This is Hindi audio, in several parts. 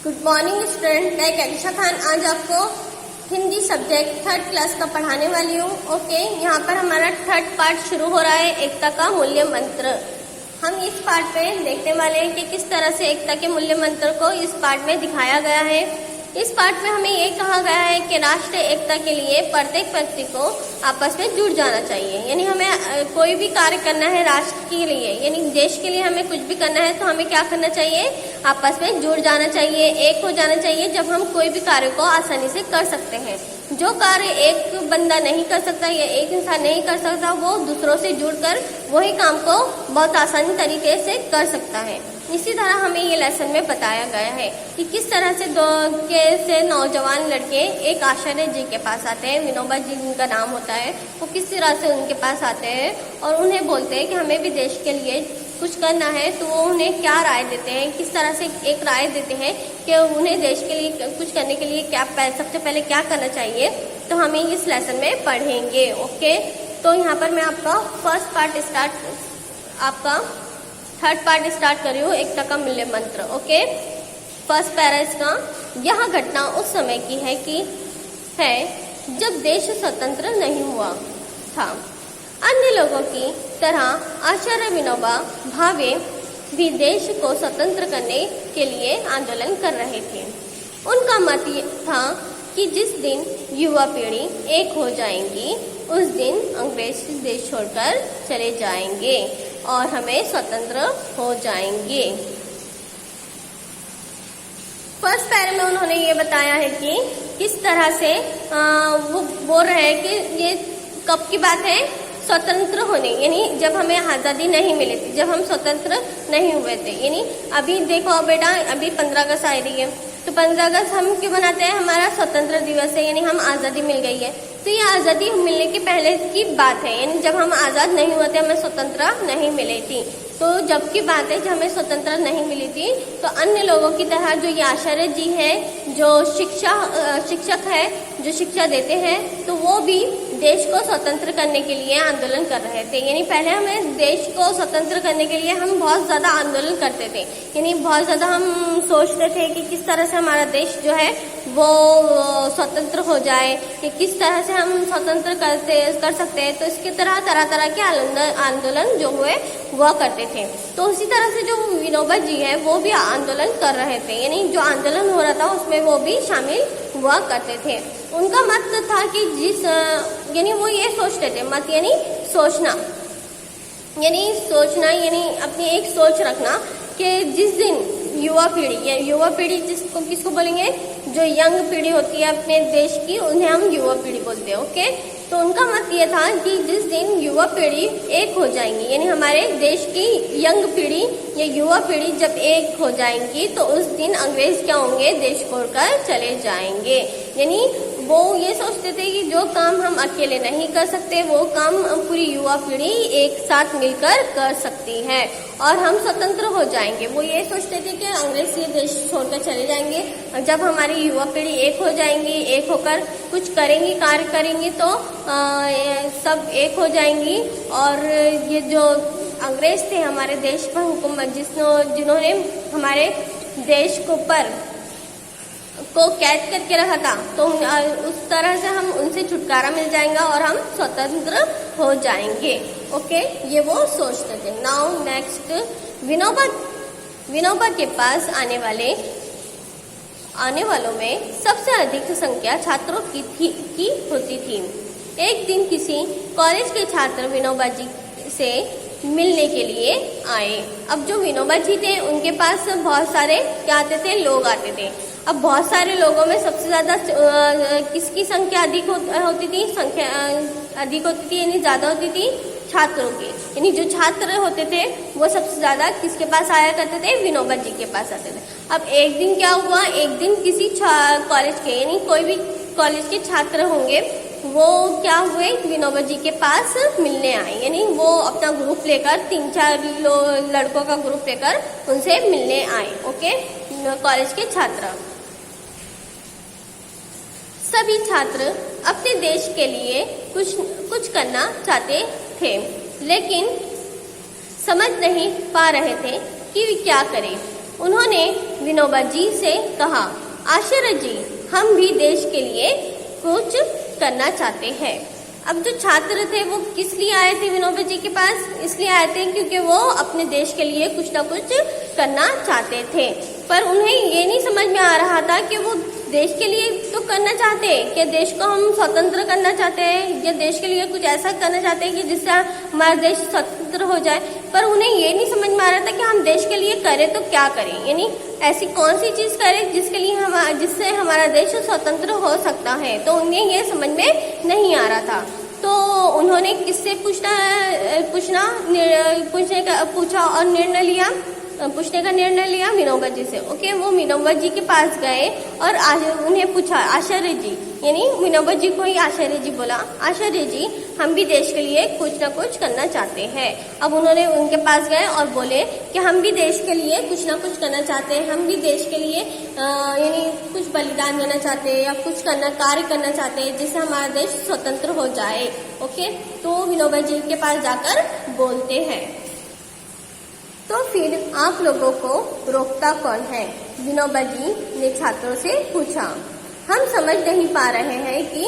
गुड मॉर्निंग स्टूडेंट, मैं करिशा खान आज आपको हिंदी सब्जेक्ट 3rd क्लास का पढ़ाने वाली हूँ। ओके, यहाँ पर हमारा 3rd पार्ट शुरू हो रहा है, एकता का मूल्य मंत्र। हम इस पार्ट में देखने वाले हैं कि किस तरह से एकता के मूल्य मंत्र को इस पार्ट में दिखाया गया है। इस पार्ट में हमें ये कहा गया है कि राष्ट्रीय एकता के लिए प्रत्येक व्यक्ति को आपस में जुड़ जाना चाहिए। यानी हमें कोई भी कार्य करना है राष्ट्र के लिए, यानी देश के लिए हमें कुछ भी करना है तो हमें क्या करना चाहिए, आपस में जुड़ जाना चाहिए, एक हो जाना चाहिए। जब हम कोई भी कार्य को आसानी से कर सकते हैं, जो कार्य एक बंदा नहीं कर सकता या एक इंसान नहीं कर सकता, वो दूसरों से जुड़कर वही काम को बहुत आसानी तरीके से कर सकता है। इसी तरह हमें ये लेसन में बताया गया है कि किस तरह से नौजवान लड़के एक आचार्य जी के पास आते हैं, विनोबा जी जिनका नाम होता है, वो किस तरह से उनके पास आते हैं और उन्हें बोलते हैं कि हमें भी देश के लिए कुछ करना है। तो वो उन्हें क्या राय देते हैं, किस तरह से एक राय देते हैं कि उन्हें देश के लिए कुछ करने के लिए क्या सबसे पहले क्या करना चाहिए, तो हमें इस लेसन में पढ़ेंगे। ओके, तो यहाँ पर मैं आपका 3rd पार्ट स्टार्ट कर रही हूँ, एकता का मूल्य मंत्र। ओके, फर्स्ट पैरा इसका, यह घटना उस समय की है जब देश स्वतंत्र नहीं हुआ था। अन्य लोगों की तरह आचार्य विनोबा भावे भी देश को स्वतंत्र करने के लिए आंदोलन कर रहे थे। उनका मत ये था कि जिस दिन युवा पीढ़ी एक हो जाएंगी, उस दिन अंग्रेज देश छोड़कर चले जाएंगे और हमें स्वतंत्र हो जाएंगे। फर्स्ट पैरा में उन्होंने ये बताया है कि किस तरह से वो बोल रहे हैं कि ये कब की बात है, स्वतंत्र होने, यानी जब हमें आज़ादी नहीं मिली थी, जब हम स्वतंत्र नहीं हुए थे। यानी अभी देखो बेटा, अभी 15 अगस्त आ रही है, तो 15 अगस्त हम क्यों मनाते हैं, हमारा स्वतंत्र दिवस है, यानी हम आज़ादी मिल गई है। तो ये आज़ादी मिलने के पहले की बात है, यानी जब हम आज़ाद नहीं हुए थे, हमें स्वतंत्रता नहीं मिली थी। तो जब की बात है जब हमें स्वतंत्रता नहीं मिली थी, तो अन्य लोगों की तरह जो ये आचार्य जी है, जो शिक्षक है, जो शिक्षा देते हैं, तो वो भी देश को स्वतंत्र करने के लिए आंदोलन कर रहे थे। यानी पहले हमें देश को स्वतंत्र करने के लिए हम बहुत ज़्यादा आंदोलन करते थे, यानी बहुत ज़्यादा हम सोचते थे कि किस तरह से हमारा देश जो है वो स्वतंत्र हो जाए, कि किस तरह से हम स्वतंत्र कर सकते हैं। तो इसके तरह तरह के आंदोलन जो हुए वह करते थे। तो उसी तरह से जो विनोबा जी है वो भी आंदोलन कर रहे थे, यानी जो आंदोलन हो रहा था उसमें वो भी शामिल हुआ करते थे। उनका मत था कि यानी वो ये सोचते थे, मत यानी सोचना, यानी अपनी एक सोच रखना कि जिस दिन युवा पीढ़ी किसको बोलेंगे, जो यंग पीढ़ी होती है अपने देश की, उन्हें हम युवा पीढ़ी बोलते हैं। ओके, तो उनका मत ये था कि जिस दिन युवा पीढ़ी एक हो जाएंगी, यानी हमारे देश की यंग पीढ़ी या युवा पीढ़ी जब एक हो जाएंगी, तो उस दिन अंग्रेज क्या होंगे, देश छोड़कर चले जाएंगे। यानी वो ये सोचते थे कि जो काम हम अकेले नहीं कर सकते, वो काम पूरी युवा पीढ़ी एक साथ मिलकर कर सकती है और हम स्वतंत्र हो जाएंगे। वो ये सोचते थे कि अंग्रेज ये देश छोड़कर चले जाएंगे और जब हमारी युवा पीढ़ी एक हो जाएंगी, एक होकर कुछ करेंगी, कार्य करेंगी, तो सब एक हो जाएंगी और ये जो अंग्रेज थे हमारे देश पर हुकूमत, जिन्होंने हमारे देश को कैद करके रखा था, तो उस तरह से हम उनसे छुटकारा मिल जाएगा और हम स्वतंत्र हो जाएंगे। ओके, ये वो सोचते थे। नाउ नेक्स्ट, विनोबा के पास आने वालों में सबसे अधिक संख्या छात्रों की होती थी। एक दिन किसी कॉलेज के छात्र विनोबा जी से मिलने के लिए आए। अब जो विनोबा जी थे उनके पास बहुत सारे क्या आते थे, लोग आते थे। अब बहुत सारे लोगों में सबसे ज्यादा किसकी संख्या अधिक होती थी, यानी ज्यादा होती थी छात्रों की। यानी जो छात्र होते थे वो सबसे ज्यादा किसके पास आया करते थे, विनोबा जी के पास आते थे। अब एक दिन क्या हुआ, एक दिन किसी कॉलेज के, यानी कोई भी कॉलेज के छात्र होंगे, वो क्या हुए, विनोबा जी के पास मिलने आए। यानी वो अपना ग्रुप लेकर 3-4 लड़कों का ग्रुप लेकर उनसे मिलने आए। ओके, कॉलेज के छात्र, सभी छात्र अपने देश के लिए कुछ करना चाहते थे, लेकिन समझ नहीं पा रहे थे कि वे क्या करें। उन्होंने विनोबा जी से कहा, आचार्य जी, हम भी देश के लिए कुछ करना चाहते हैं। अब जो छात्र थे वो किस लिए आए थे विनोबा जी के पास? इसलिए आए थे क्योंकि वो अपने देश के लिए कुछ ना कुछ करना चाहते थे, पर उन्हें ये नहीं समझ में आ रहा था कि वो देश के लिए तो करना चाहते हैं, कि देश को हम स्वतंत्र करना चाहते हैं या देश के लिए कुछ ऐसा करना चाहते हैं कि जिससे हमारा देश स्वतंत्र हो जाए, पर उन्हें ये नहीं समझ में आ रहा था कि हम देश के लिए करें तो क्या करें, यानी ऐसी कौन सी चीज करें जिसके लिए जिससे हमारा देश स्वतंत्र हो सकता है। तो उन्हें ये समझ में नहीं आ रहा था। तो उन्होंने किससे पूछा और निर्णय लिया, पूछने का निर्णय लिया विनोबा जी से। ओके, वो विनोबा जी के पास गए और उन्हें पूछा, आचार्य जी, यानी विनोबा जी को ही आचार्य जी बोला, आचार्य जी, हम भी देश के लिए कुछ ना कुछ करना चाहते हैं। अब उन्होंने उनके पास गए और बोले कि हम भी देश के लिए कुछ ना कुछ करना चाहते हैं, हम भी देश के लिए यानी कुछ बलिदान देना चाहते हैं या कुछ कार्य करना चाहते हैं जिससे हमारा देश स्वतंत्र हो जाए। ओके, तो विनोबा जी के पास जाकर बोलते हैं। तो फिर आप लोगों को रोकता कौन है? विनोबा जी ने छात्रों से पूछा। हम समझ नहीं पा रहे हैं कि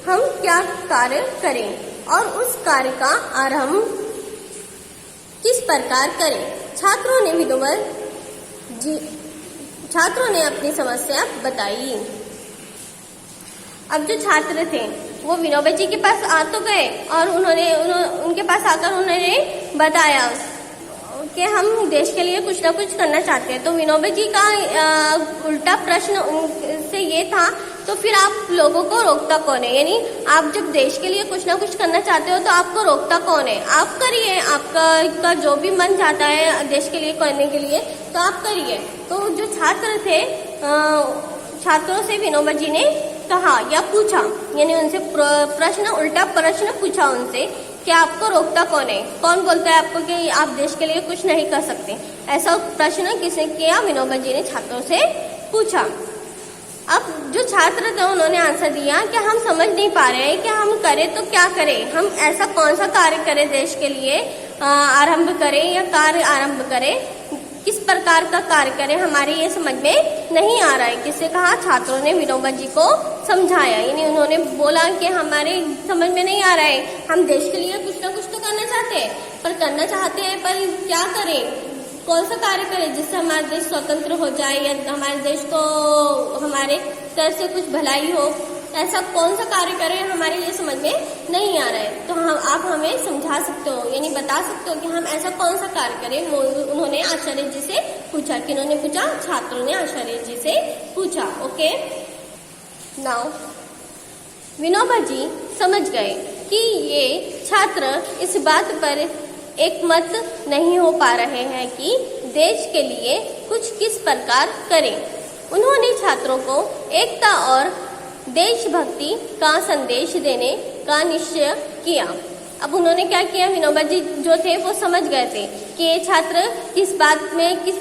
हम क्या कार्य करें और उस कार्य का आरंभ किस प्रकार करें। छात्रों ने अपनी समस्या बताई। अब जो छात्र थे वो विनोबा जी के पास आ तो गए और उनके पास आकर उन्होंने बताया कि हम देश के लिए कुछ ना कुछ करना चाहते हैं। तो विनोबा जी का उल्टा प्रश्न उनसे ये था, तो फिर आप लोगों को रोकता कौन है? यानी आप जब देश के लिए कुछ ना कुछ करना चाहते हो तो आपको रोकता कौन है? आप करिए, आपका जो भी मन चाहता है देश के लिए करने के लिए तो आप करिए। तो जो छात्र थे, छात्रों से विनोबा जी ने कहा या पूछा, यानी उनसे उल्टा प्रश्न पूछा उनसे कि आपको रोकता कौन है? कौन बोलता है आपको कि आप देश के लिए कुछ नहीं कर सकते? ऐसा प्रश्न किसने किया? विनोबा जी ने छात्रों से पूछा। अब जो छात्र थे उन्होंने आंसर दिया कि हम समझ नहीं पा रहे हैं कि हम करें तो क्या करें, हम ऐसा कौन सा कार्य करें देश के लिए आरंभ करें या कार्य आरंभ करें, किस प्रकार का कार्य करें, हमारे ये समझ में नहीं आ रहा है। किससे कहा? छात्रों ने विनोबा जी को समझाया, यानी उन्होंने बोला कि हमारे समझ में नहीं आ रहा है, हम देश के लिए कुछ ना कुछ तो करना चाहते हैं, पर क्या करें, कौन सा कार्य करें जिससे हमारा देश स्वतंत्र हो जाए या हमारे देश को हमारे तरफ से कुछ भलाई हो, ऐसा कौन सा कार्य करें, हमारे लिए समझ में नहीं आ रहा है। तो आप हमें समझा सकते हो, यानी बता सकते हो कि हम ऐसा कौन सा कार्य करें। उन्होंने आचार्य जी से पूछा। किन्होंने पूछा? छात्रों ने आचार्य जी से पूछा। ओके, नाउ विनोबा जी समझ गए कि ये छात्र इस बात पर एक मत नहीं हो पा रहे हैं कि देश के लिए कुछ किस प्रकार करें। उन्होंने छात्रों को एकता और देशभक्ति का संदेश देने का निश्चय किया। अब उन्होंने क्या किया? विनोबा जी जो थे वो समझ गए थे कि ये छात्र किस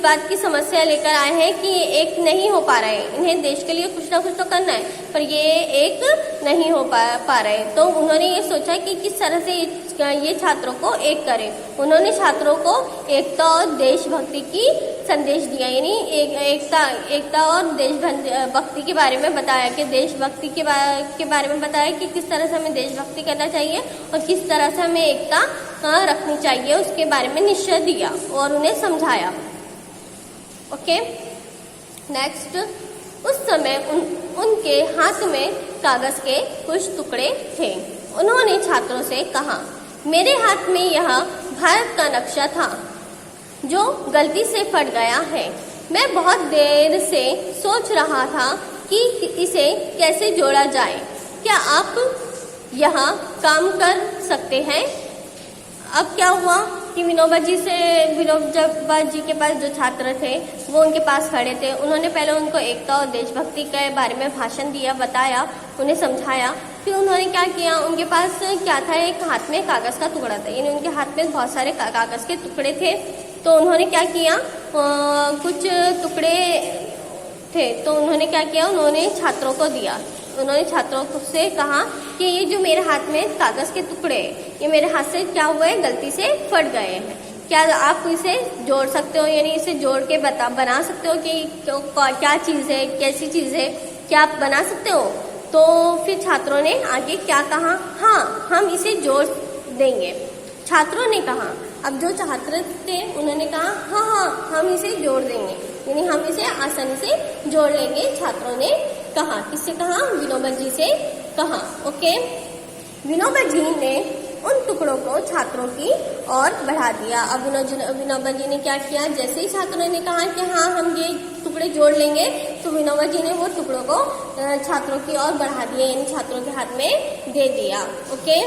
बात की समस्या लेकर आए हैं कि ये एक नहीं हो पा रहे, इन्हें देश के लिए कुछ ना कुछ तो करना है पर ये एक नहीं हो पा रहे। तो उन्होंने ये सोचा कि किस तरह से ये छात्रों को एक करें। उन्होंने छात्रों को एकता और देशभक्ति की संदेश दिया, यानी एकता और देशभक्ति के बारे में बताया कि देशभक्ति के बारे में बताया कि किस तरह से हमें देशभक्ति करना चाहिए और किस तरह से हमें एकता रखनी चाहिए, उसके बारे में निश्चय दिया और उन्हें समझाया। ओके, नेक्स्ट, उस समय उनके हाथ में कागज के कुछ टुकड़े थे। उन्होंने छात्रों से कहा, मेरे हाथ में यह भारत का नक्शा था जो गलती से फट गया है। मैं बहुत देर से सोच रहा था कि इसे कैसे जोड़ा जाए। क्या आप यहाँ काम कर सकते हैं? अब क्या हुआ कि विनोबा जी के पास जो छात्र थे वो उनके पास खड़े थे। उन्होंने पहले उनको एकता और देशभक्ति के बारे में भाषण दिया, बताया, उन्हें समझाया। फिर उन्होंने क्या किया, उनके पास क्या था, एक हाथ में कागज का टुकड़ा था, यानी उनके हाथ में बहुत सारे कागज के टुकड़े थे। तो उन्होंने क्या किया, कुछ टुकड़े थे तो उन्होंने क्या किया, उन्होंने छात्रों को दिया। उन्होंने छात्रों से कहा कि ये जो मेरे हाथ में कागज के टुकड़े ये मेरे हाथ से क्या हुए, गलती से फट गए हैं। क्या आप इसे जोड़ सकते हो, यानी इसे जोड़ के बना सकते हो कि क्या चीज़ है, कैसी चीज़ है, क्या आप बना सकते हो? तो फिर छात्रों ने आगे क्या कहा, हाँ हम इसे जोड़ देंगे। छात्रों ने कहा, अब जो छात्र थे उन्होंने कहा हाँ हम इसे जोड़ देंगे, यानी हम इसे आसानी से जोड़ लेंगे। छात्रों ने कहा, किससे कहा? विनोबा जी से कहा। ओके, विनोबा जी ने उन टुकड़ों को छात्रों की ओर बढ़ा दिया। अब विनोबा जी ने क्या किया, जैसे ही छात्रों ने कहा कि हाँ हम ये टुकड़े जोड़ लेंगे, तो विनोबा जी ने वो टुकड़ों को छात्रों की ओर बढ़ा दिया, यानी छात्रों के हाथ में दे दिया। ओके,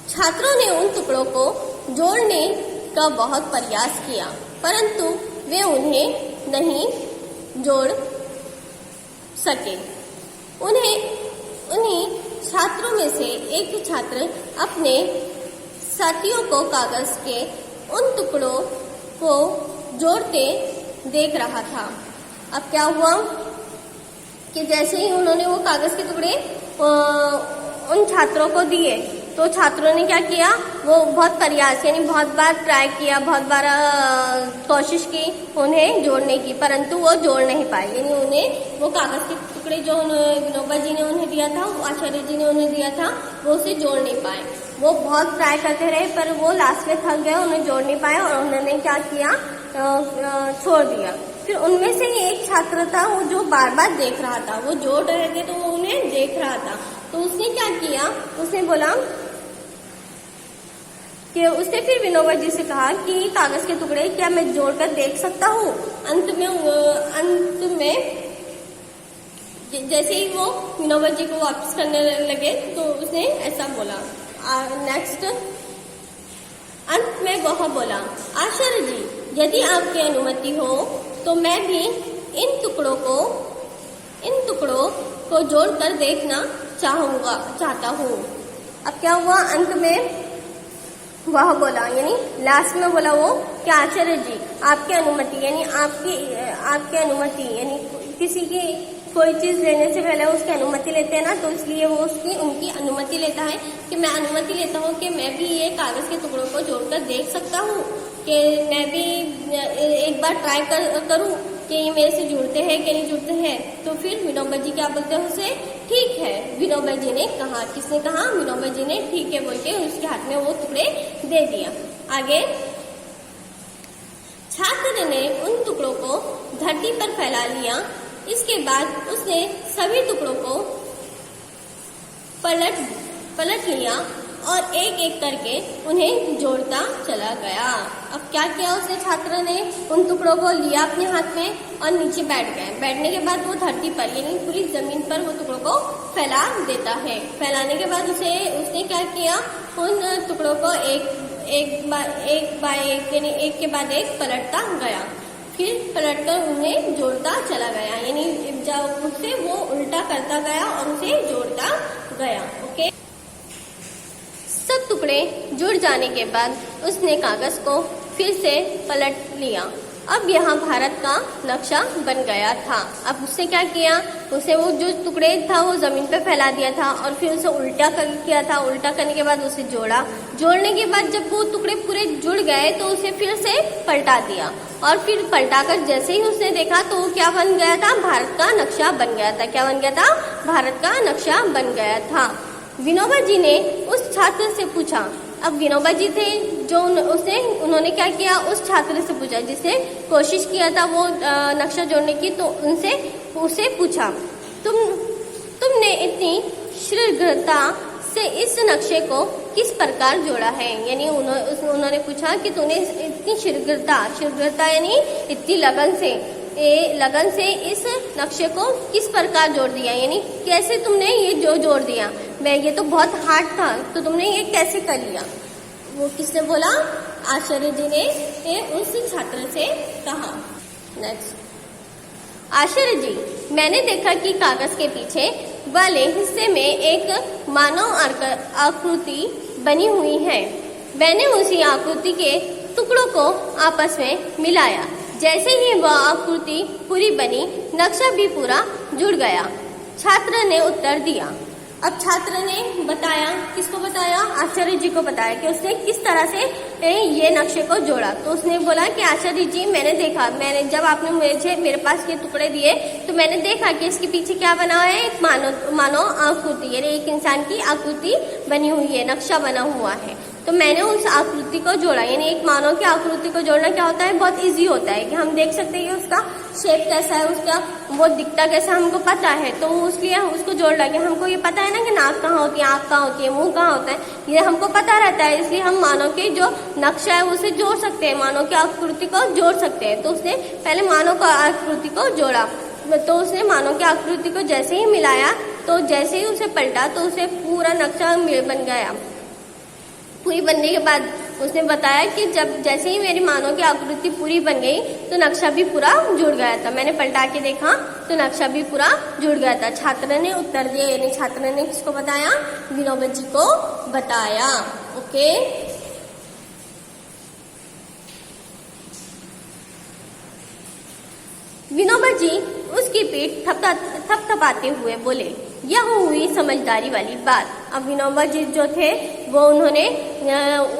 छात्रों ने उन टुकड़ों को जोड़ने का बहुत प्रयास किया, परंतु वे उन्हें नहीं जोड़ सके। उन्हीं छात्रों में से एक छात्र अपने साथियों को कागज के उन टुकड़ों को जोड़ते देख रहा था। अब क्या हुआ कि जैसे ही उन्होंने वो कागज के टुकड़े उन छात्रों को दिए, तो छात्रों ने क्या किया, वो बहुत प्रयास यानी बहुत बार ट्राई किया, बहुत बार कोशिश की उन्हें जोड़ने की, परंतु वो जोड़ नहीं पाए। यानी उन्हें वो कागज के टुकड़े जो विनोबा जी ने उन्हें दिया था, आचार्य जी ने उन्हें दिया था, वो उसे जोड़ नहीं पाए। वो बहुत ट्राई करते रहे, पर वो लास्ट में थक गए, उन्हें जोड़ नहीं पाए और उन्होंने क्या किया, छोड़ दिया। फिर उनमें से ही एक छात्र था, वो जो बार बार देख रहा था, वो जोड़ रहे थे तो वो उन्हें देख रहा था। तो उसने क्या किया, उसने बोला कि उसने फिर विनोबा जी से कहा कि कागज के टुकड़े क्या मैं जोड़कर देख सकता हूँ? अंत में जैसे ही वो विनोबा जी को वापस करने लगे, तो उसने ऐसा बोला। नेक्स्ट, अंत में वह बोला, आचार्य जी यदि आपकी अनुमति हो तो मैं भी इन टुकड़ों को जोड़कर देखना चाहता हूँ। अब क्या हुआ, अंत में वह बोला, यानी लास्ट में बोला वो कि आचार्य जी आपकी अनुमति, यानी आपकी अनुमति, यानी किसी की कोई चीज लेने से पहले उसकी अनुमति लेते हैं ना, तो इसलिए वो उनकी अनुमति लेता है कि मैं अनुमति लेता हूँ कि मैं भी ये कागज के टुकड़ों को जोड़कर देख सकता हूँ, कि मैं भी एक बार ट्राई करूँ कि ये मेरे से जुड़ते हैं कि नहीं जुड़ते हैं। तो फिर विनोबा जी क्या बोलते हैं उसे, ठीक है, विनोबा जी ने कहा। किसने कहा? विनोबा जी ने ठीक है बोल के उसके हाथ में वो टुकड़े दे दिया। आगे, छात्र ने उन टुकड़ों को धरती पर फैला लिया। इसके बाद उसने सभी टुकड़ों को पलट लिया और एक एक करके उन्हें जोड़ता चला गया। अब क्या किया उसने, छात्र ने उन टुकड़ों को लिया अपने हाथ में और नीचे बैठ गए। बैठने के बाद वो धरती पर यानी पूरी जमीन पर वो टुकड़ों को फैला देता है। फैलाने के बाद उसने क्या किया, उन टुकड़ों को एक बाय एक यानी एक के बाद एक पलटता गया। फिर पलटकर उन्हें जोड़ता चला गया, यानी जब उससे वो उल्टा करता गया और उसे जोड़ता गया। ओके, सब टुकड़े जुड़ जाने के बाद उसने कागज को फिर से पलट लिया। अब यहाँ भारत का नक्शा बन गया था। अब उसने क्या किया, उसे वो जो टुकड़े था वो जमीन पे फैला दिया था और फिर उसे उल्टा किया था। उल्टा करने के बाद उसे जोड़ा। जोड़ने के बाद जब वो टुकड़े पूरे जुड़ गए तो उसे फिर से पलटा दिया और फिर पलटाकर जैसे ही उसने देखा तो वो क्या बन गया था, भारत का नक्शा बन गया था। क्या बन गया था? भारत का नक्शा बन गया था। विनोबा जी ने उस छात्र से पूछा। अब विनोबा जी थे जो उन्होंने क्या किया, उस छात्र से पूछा जिसने कोशिश किया था वो नक्शा जोड़ने की। तो उसे पूछा, तुमने इतनी शीघ्रता से इस नक्शे को किस प्रकार जोड़ा है? यानी उन्होंने पूछा कि तूने इतनी शीघ्रता यानी इतनी लगन से इस नक्शे को किस प्रकार जोड़ दिया, यानी कैसे तुमने ये जोड़ दिया? ये तो बहुत हार्ड था, तो तुमने ये कैसे कर लिया? वो किसने बोला? आचार्य जी ने उस छात्र से कहा। नेक्स्ट, आचार्य जी, मैंने देखा कि कागज के पीछे वाले हिस्से में एक मानव आकृति बनी हुई है। मैंने उसी आकृति के टुकड़ों को आपस में मिलाया। जैसे ही वह आकृति पूरी बनी, नक्शा भी पूरा जुड़ गया। छात्र ने उत्तर दिया, अब छात्र ने बताया, किसको बताया, आचार्य जी को बताया कि उसने किस तरह से ये नक्शे को जोड़ा। तो उसने बोला कि आचार्य जी मैंने देखा, मैंने जब आपने मुझे मेरे पास ये टुकड़े दिए तो मैंने देखा कि इसके पीछे क्या बना हुआ है, एक मानव आकृति, यानी एक इंसान की आकृति बनी हुई है, नक्शा बना हुआ है। तो मैंने उस आकृति को जोड़ा, यानी एक मानव की आकृति को जोड़ना क्या होता है, बहुत इजी होता है कि हम देख सकते हैं कि उसका शेप कैसा है, उसका वो दिखता कैसा हमको पता है, तो उसलिए उसको जोड़ लगे। हमको ये पता है ना कि नाक कहाँ होती है, आँख कहाँ होती है, मुंह कहाँ होता है, ये हमको पता रहता है, इसलिए हम मानव के जो नक्शा है उसे जोड़ सकते हैं, मानव की आकृति को जोड़ सकते हैं। तो उसने पहले मानव की आकृति को जोड़ा, तो उसने मानव की आकृति को जैसे ही मिलाया, तो जैसे ही उसे पलटा तो उसे पूरा नक्शा बन गया। पूरी बनने के बाद उसने बताया कि जब जैसे ही मेरी मानव की आकृति पूरी बन गई तो नक्शा भी पूरा जुड़ गया था। मैंने पलटा के देखा तो नक्शा भी पूरा जुड़ गया था। छात्र ने उत्तर दिया, यानी छात्र ने किसको बताया, विनोबा जी को बताया। ओके, विनोबा जी उसकी पीठ थपथपाते हुए बोले, यह हुई समझदारी वाली बात। अब विनोबा जी जो थे वो उन्होंने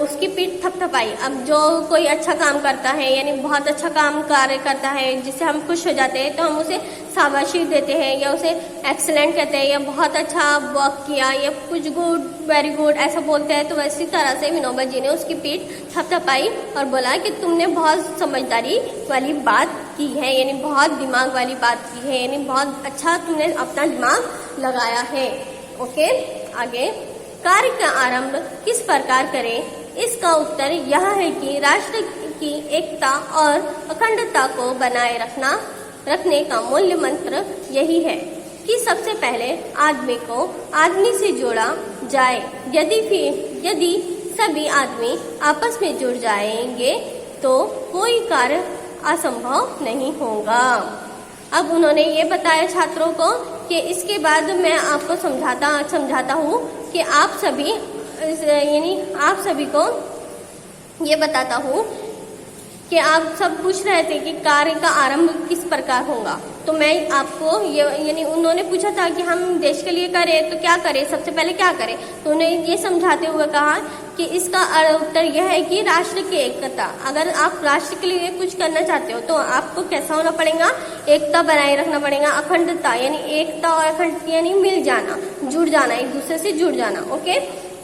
उसकी पीठ थपथपाई। अब जो कोई अच्छा काम करता है, यानी बहुत अच्छा काम कार्य करता है जिससे हम खुश हो जाते हैं, तो हम उसे शाबाशी देते हैं या उसे एक्सीलेंट कहते हैं या बहुत अच्छा वर्क किया या कुछ गुड, वेरी गुड ऐसा बोलते हैं। तो वैसी तरह से विनोबा जी ने उसकी पीठ थपथपाई और बोला कि तुमने बहुत समझदारी वाली बात की है, यानी बहुत दिमाग वाली बात की है, यानी बहुत अच्छा तुमने अपना दिमाग लगाया है। ओके, आगे, कार्य का आरंभ किस प्रकार करें, इसका उत्तर यह है कि राष्ट्र की एकता और अखंडता को बनाए रखने का मूल्य मंत्र यही है कि सबसे पहले आदमी को आदमी से जोड़ा जाए। यदि सभी आदमी आपस में जुड़ जाएंगे तो कोई कार्य असंभव नहीं होगा। अब उन्होंने ये बताया छात्रों को कि इसके बाद मैं आपको समझाता हूँ कि आप सभी, यानी आप सभी को ये बताता हूँ कि आप सब पूछ रहे थे कि कार्य का आरंभ किस प्रकार होगा। तो मैं आपको ये, यानी उन्होंने पूछा था कि हम देश के लिए करें तो क्या करें, सबसे पहले क्या करें। तो उन्हें ये समझाते हुए कहा कि इसका उत्तर यह है कि राष्ट्र की एकता। अगर आप राष्ट्र के लिए कुछ करना चाहते हो तो आपको कैसा होना पड़ेगा, एकता बनाए रखना पड़ेगा। अखंडता यानी एकता और अखंडता यानी मिल जाना, जुड़ जाना, एक दूसरे से जुड़ जाना। ओके,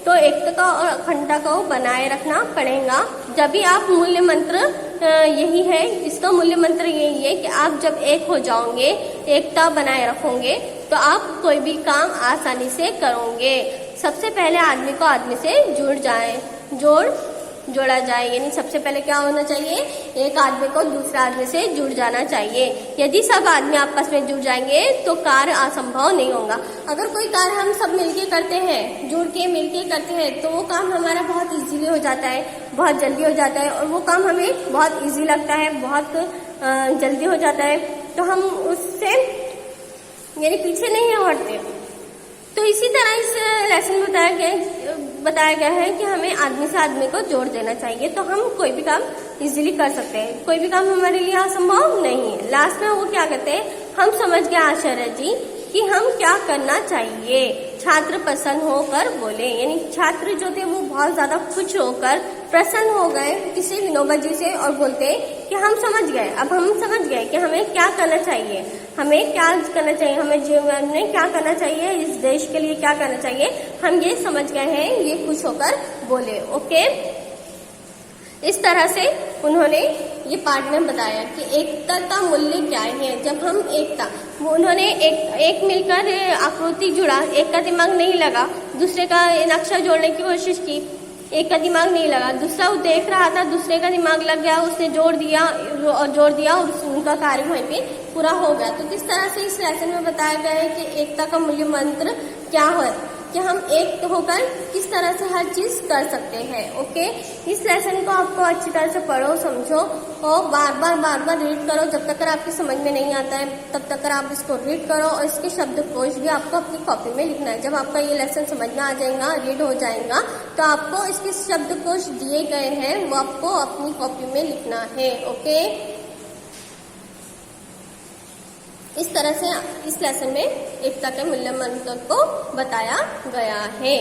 तो एकता और अखंडता को बनाए रखना पड़ेगा। जब भी आप मूल्य मंत्र यही है, इसका मूल्य मंत्र यही है कि आप जब एक हो जाओगे, एकता बनाए रखोगे, तो आप कोई भी काम आसानी से करोगे। सबसे पहले आदमी को आदमी से जोड़ा जाए, यानी सबसे पहले क्या होना चाहिए, एक आदमी को दूसरे आदमी से जुड़ जाना चाहिए। यदि सब आदमी आपस में जुड़ जाएंगे तो कार्य असंभव नहीं होगा। अगर कोई कार्य हम सब मिलके करते हैं, जुड़ के मिलके करते हैं, तो वो काम हमारा बहुत इजीली हो जाता है, बहुत जल्दी हो जाता है और वो काम हमें बहुत इजी लगता है, बहुत जल्दी हो जाता है, तो हम उससे यानी पीछे नहीं हटते। तो इसी तरह इस लेसन में बताया गया है कि हमें आदमी से आदमी को जोड़ देना चाहिए, तो हम कोई भी काम इजीली कर सकते हैं, कोई भी काम हमारे लिए असंभव नहीं है। लास्ट में वो क्या कहते हैं, हम समझ गए आचार्य जी कि हम क्या करना चाहिए। छात्र प्रसन्न होकर बोले, यानी छात्र जो थे वो बहुत ज्यादा खुश होकर प्रसन्न हो गए किसी विनोबा जी से और बोलते कि हम समझ गए, अब हम समझ गए कि हमें क्या करना चाहिए, हमें क्या करना चाहिए, हमें जीवन में क्या करना चाहिए, इस देश के लिए क्या करना चाहिए, हम ये समझ गए हैं, ये खुश होकर बोले। ओके, इस तरह से उन्होंने ये पाठ में बताया कि एकता का मूल्य क्या है। जब हम एकता, उन्होंने एक मिलकर आकृति जुड़ा, एक का दिमाग नहीं लगा, दूसरे का नक्शा जोड़ने की कोशिश की, एक का दिमाग नहीं लगा, दूसरा वो देख रहा था, दूसरे का दिमाग लग गया, उसने जोड़ दिया और उनका कार्य वहीं पे पूरा हो गया। तो किस तरह से इस लेसन में बताया गया है कि एकता का मूल्य मंत्र क्या है, कि हम एक होकर किस तरह से हर चीज कर सकते हैं। ओके, इस लेसन को आपको अच्छी तरह से पढ़ो, समझो और बार बार रीड करो। जब तक आपकी समझ में नहीं आता है तब तक आप इसको रीड करो और इसके शब्दकोश भी आपको अपनी कॉपी में लिखना है। जब आपका ये लेसन समझ में आ जाएगा, रीड हो जाएगा, तो आपको इसके शब्दकोश दिए गए हैं वो आपको अपनी कॉपी में लिखना है। ओके, इस तरह से इस लेसन में एकता के मूल्य मंत्र को बताया गया है।